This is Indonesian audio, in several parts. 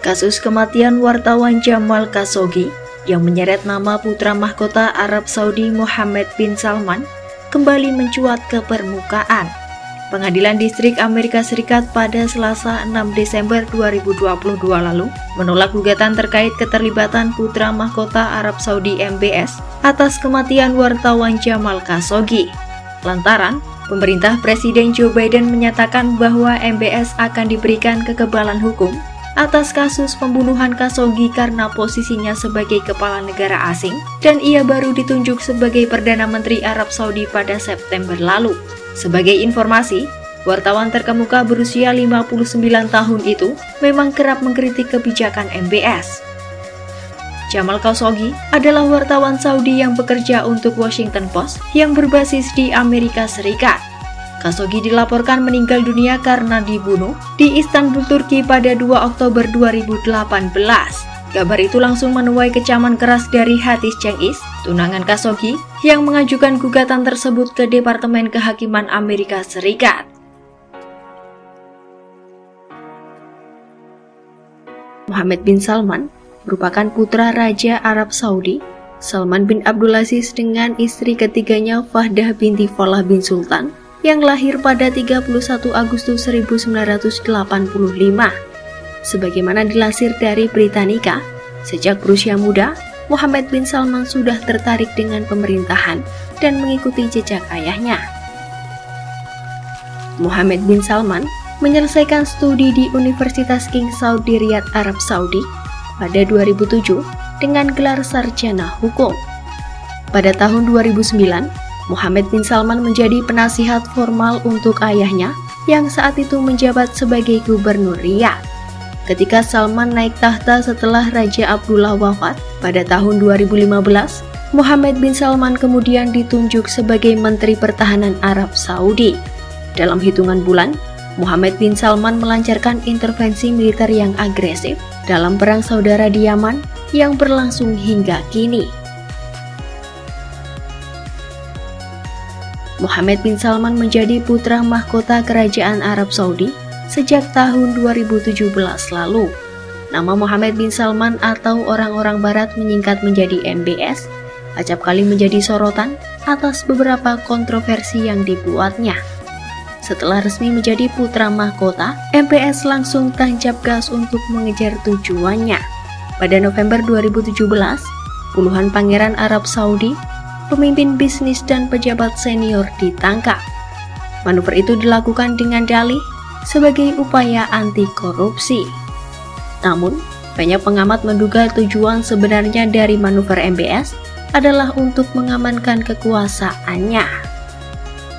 Kasus kematian wartawan Jamal Khashoggi yang menyeret nama putra mahkota Arab Saudi Mohammed bin Salman kembali mencuat ke permukaan. Pengadilan Distrik Amerika Serikat pada Selasa 6 Desember 2022 lalu menolak gugatan terkait keterlibatan putra mahkota Arab Saudi MBS atas kematian wartawan Jamal Khashoggi. Lantaran, pemerintah Presiden Joe Biden menyatakan bahwa MBS akan diberikan kekebalan hukum atas kasus pembunuhan Khashoggi karena posisinya sebagai kepala negara asing dan ia baru ditunjuk sebagai Perdana Menteri Arab Saudi pada September lalu. Sebagai informasi, wartawan terkemuka berusia 59 tahun itu memang kerap mengkritik kebijakan MBS. Jamal Khashoggi adalah wartawan Saudi yang bekerja untuk Washington Post yang berbasis di Amerika Serikat. Khashoggi dilaporkan meninggal dunia karena dibunuh di Istanbul, Turki pada 2 Oktober 2018. Kabar itu langsung menuai kecaman keras dari Hatice Cengiz, tunangan Khashoggi, yang mengajukan gugatan tersebut ke Departemen Kehakiman Amerika Serikat. Mohammed bin Salman merupakan putra Raja Arab Saudi, Salman bin Abdulaziz dengan istri ketiganya Fahdah binti Fallah bin Sultan, yang lahir pada 31 Agustus 1985. Sebagaimana dilansir dari Britannica, sejak berusia muda, Mohammed bin Salman sudah tertarik dengan pemerintahan dan mengikuti jejak ayahnya. Mohammed bin Salman menyelesaikan studi di Universitas King Saud di Riyadh, Arab Saudi pada 2007 dengan gelar sarjana hukum. Pada tahun 2009, Mohammed bin Salman menjadi penasihat formal untuk ayahnya yang saat itu menjabat sebagai gubernur Riyadh. Ketika Salman naik tahta setelah Raja Abdullah wafat pada tahun 2015, Mohammed bin Salman kemudian ditunjuk sebagai Menteri Pertahanan Arab Saudi. Dalam hitungan bulan, Mohammed bin Salman melancarkan intervensi militer yang agresif dalam perang saudara di Yaman yang berlangsung hingga kini. Mohammed bin Salman menjadi putra mahkota Kerajaan Arab Saudi sejak tahun 2017 lalu. Nama Mohammed bin Salman atau orang-orang barat menyingkat menjadi MBS, acap kali menjadi sorotan atas beberapa kontroversi yang dibuatnya. Setelah resmi menjadi putra mahkota, MBS langsung tancap gas untuk mengejar tujuannya. Pada November 2017, puluhan pangeran Arab Saudi, pemimpin bisnis dan pejabat senior ditangkap. Manuver itu dilakukan dengan dalih sebagai upaya anti korupsi. Namun, banyak pengamat menduga tujuan sebenarnya dari manuver MBS adalah untuk mengamankan kekuasaannya.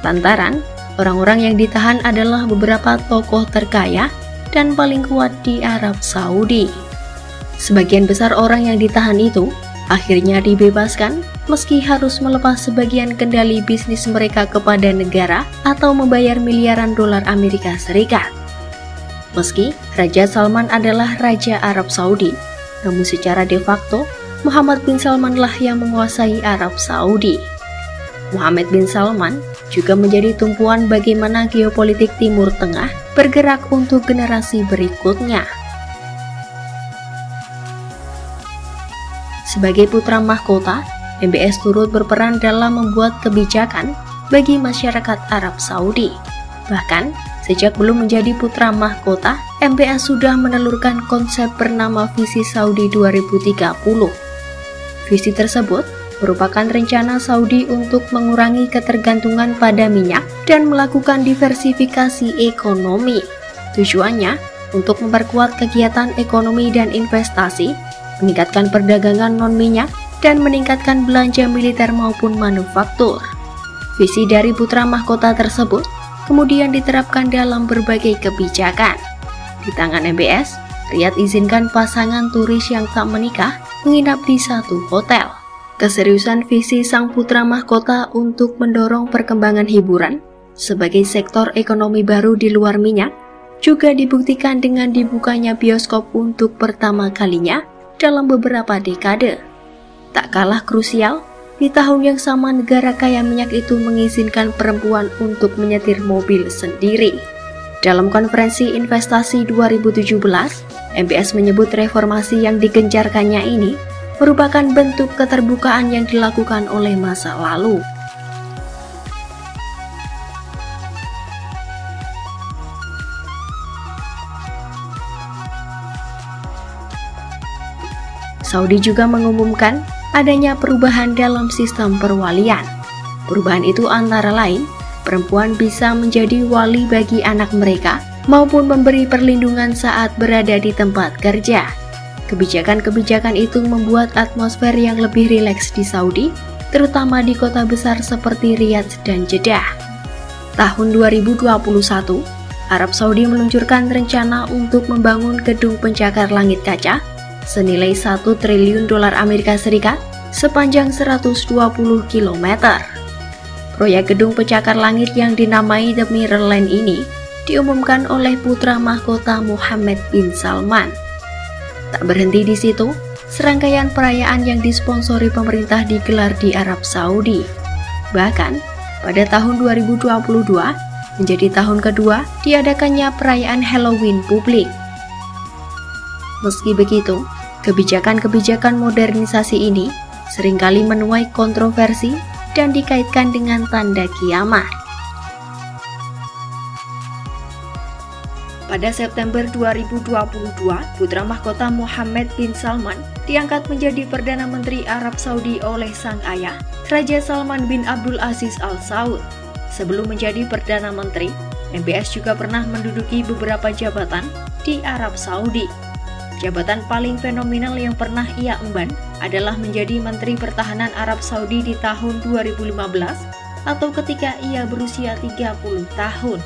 Lantaran, orang-orang yang ditahan adalah beberapa tokoh terkaya dan paling kuat di Arab Saudi. Sebagian besar orang yang ditahan itu akhirnya dibebaskan meski harus melepas sebagian kendali bisnis mereka kepada negara atau membayar miliaran dolar Amerika Serikat. Meski Raja Salman adalah Raja Arab Saudi, namun secara de facto Mohammed bin Salman lah yang menguasai Arab Saudi. Mohammed bin Salman juga menjadi tumpuan bagaimana geopolitik Timur Tengah bergerak untuk generasi berikutnya. Sebagai putra mahkota, MBS turut berperan dalam membuat kebijakan bagi masyarakat Arab Saudi. Bahkan, sejak belum menjadi putra mahkota, MBS sudah menelurkan konsep bernama Visi Saudi 2030. Visi tersebut merupakan rencana Saudi untuk mengurangi ketergantungan pada minyak dan melakukan diversifikasi ekonomi. Tujuannya untuk memperkuat kegiatan ekonomi dan investasi, meningkatkan perdagangan non-minyak, dan meningkatkan belanja militer maupun manufaktur. Visi dari putra mahkota tersebut kemudian diterapkan dalam berbagai kebijakan. Di tangan MBS, Riyadh izinkan pasangan turis yang tak menikah menginap di satu hotel. Keseriusan visi sang putra mahkota untuk mendorong perkembangan hiburan sebagai sektor ekonomi baru di luar minyak juga dibuktikan dengan dibukanya bioskop untuk pertama kalinya dalam beberapa dekade. Tak kalah krusial, di tahun yang sama negara kaya minyak itu mengizinkan perempuan untuk menyetir mobil sendiri. Dalam konferensi investasi 2017, MBS menyebut reformasi yang digencarkannya ini merupakan bentuk keterbukaan yang dilakukan oleh masa lalu. Saudi juga mengumumkan adanya perubahan dalam sistem perwalian. Perubahan itu antara lain, perempuan bisa menjadi wali bagi anak mereka maupun memberi perlindungan saat berada di tempat kerja. Kebijakan-kebijakan itu membuat atmosfer yang lebih rileks di Saudi, terutama di kota besar seperti Riyadh dan Jeddah. Tahun 2021, Arab Saudi meluncurkan rencana untuk membangun gedung pencakar langit kaca senilai 1 triliun dolar Amerika Serikat sepanjang 120 km. Proyek gedung pencakar langit yang dinamai The Mirrorland ini diumumkan oleh putra mahkota Mohammed bin Salman. Tak berhenti di situ, serangkaian perayaan yang disponsori pemerintah digelar di Arab Saudi. Bahkan, pada tahun 2022 menjadi tahun kedua diadakannya perayaan Halloween publik. Meski begitu, kebijakan-kebijakan modernisasi ini seringkali menuai kontroversi dan dikaitkan dengan tanda kiamat. Pada September 2022, putra mahkota Mohammed bin Salman diangkat menjadi Perdana Menteri Arab Saudi oleh sang ayah, Raja Salman bin Abdul Aziz Al Saud. Sebelum menjadi Perdana Menteri, MBS juga pernah menduduki beberapa jabatan di Arab Saudi. Jabatan paling fenomenal yang pernah ia emban adalah menjadi Menteri Pertahanan Arab Saudi di tahun 2015 atau ketika ia berusia 30 tahun.